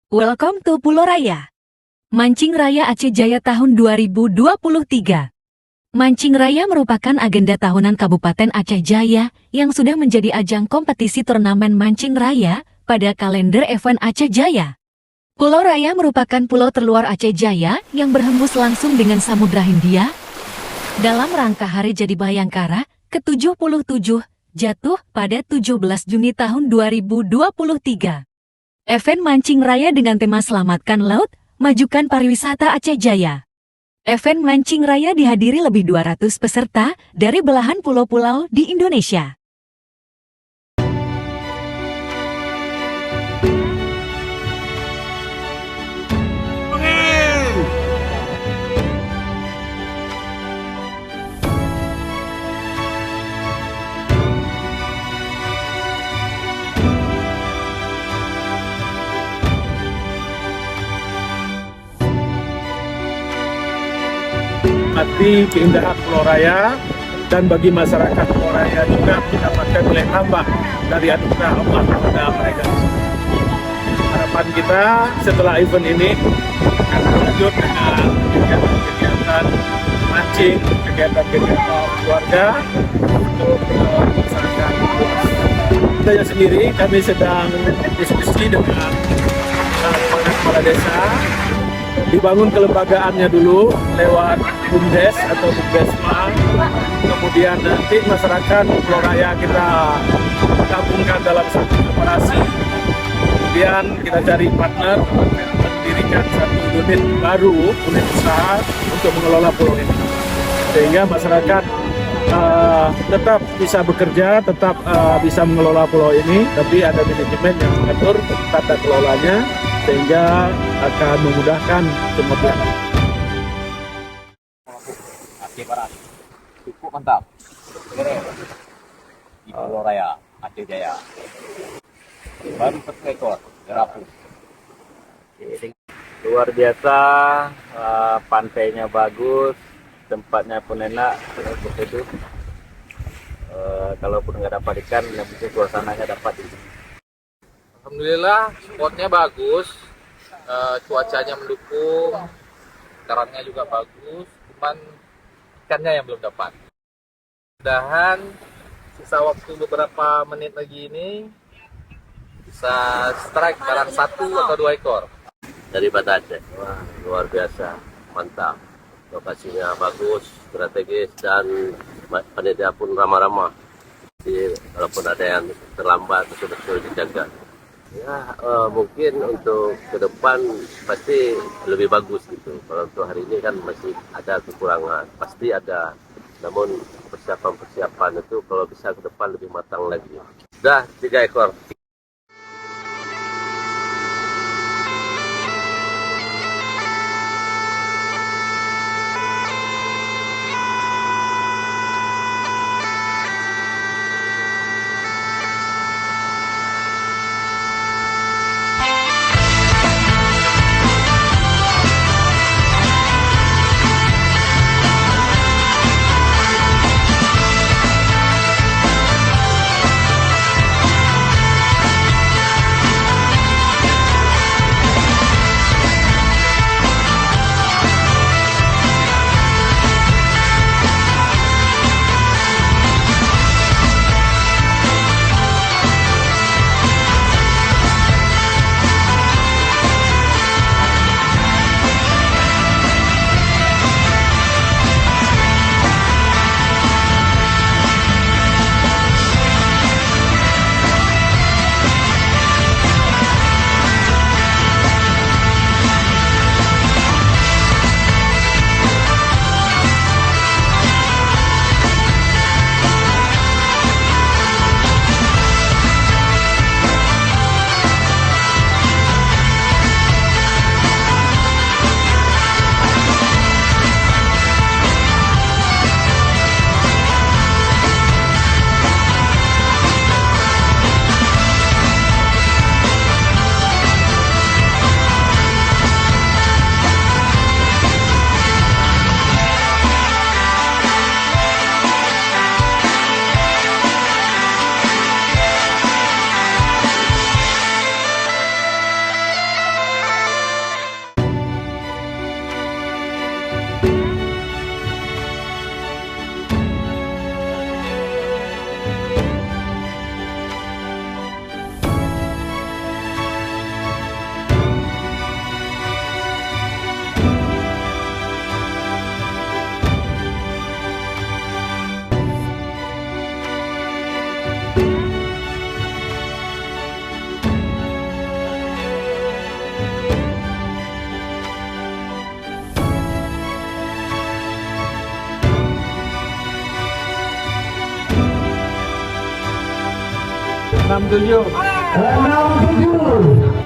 Welcome to Pulau Raya. Mancing Raya Aceh Jaya tahun 2023. Mancing Raya merupakan agenda tahunan Kabupaten Aceh Jaya yang sudah menjadi ajang kompetisi turnamen mancing raya pada kalender event Aceh Jaya. Pulau Raya merupakan pulau terluar Aceh Jaya yang berhembus langsung dengan Samudra Hindia. Dalam rangka Hari Jadi Bayangkara ke-77 jatuh pada 17 Juni tahun 2023. Event mancing raya dengan tema Selamatkan Laut, Majukan Pariwisata Aceh Jaya. Event mancing raya dihadiri lebih 200 peserta dari belahan pulau-pulau di Indonesia. Menikmati keindahan Pulau Raya, dan bagi masyarakat Pulau Raya juga mendapatkan nilai tambah dari anugerah Allah kepada mereka. Harapan kita setelah event ini akan lanjut dengan kegiatan mancing, kegiatan keluarga untuk masyarakat luas. Saya sendiri, kami sedang diskusi dengan kepala desa. Dibangun kelembagaannya dulu lewat BUMDes atau BUMDesma, kemudian nanti masyarakat Pulau Raya kita gabungkan dalam satu korporasi, kemudian kita cari partner mendirikan satu unit baru, unit usaha untuk mengelola pulau ini, sehingga masyarakat tetap bisa bekerja, tetap bisa mengelola pulau ini, tapi ada manajemen yang mengatur tata kelolanya, sehingga akan memudahkan semua pihak. Aceh Barat, cukup mantap. Di Pulau Raya, Aceh Jaya. Baru 1 ekor, garapu. Luar biasa, pantainya bagus, tempatnya pun enak, itu. Kalaupun nggak dapat ikan, yang penting suasananya dapat. Alhamdulillah spotnya bagus, cuacanya mendukung, karangnya juga bagus, cuman ikannya yang belum dapat. Mudah-mudahan sisa waktu beberapa menit lagi ini bisa strike karang 1 atau 2 ekor. Dari Banda Aceh, wah, luar biasa, mantap. Lokasinya bagus, strategis, dan panitia pun ramah-ramah. Jadi walaupun ada yang terlambat, betul-betul dijaga. Ya, mungkin untuk ke depan pasti lebih bagus gitu. Kalau untuk hari ini kan masih ada kekurangan, pasti ada. Namun persiapan itu kalau bisa ke depan lebih matang lagi. Sudah 3 ekor. 67. 67.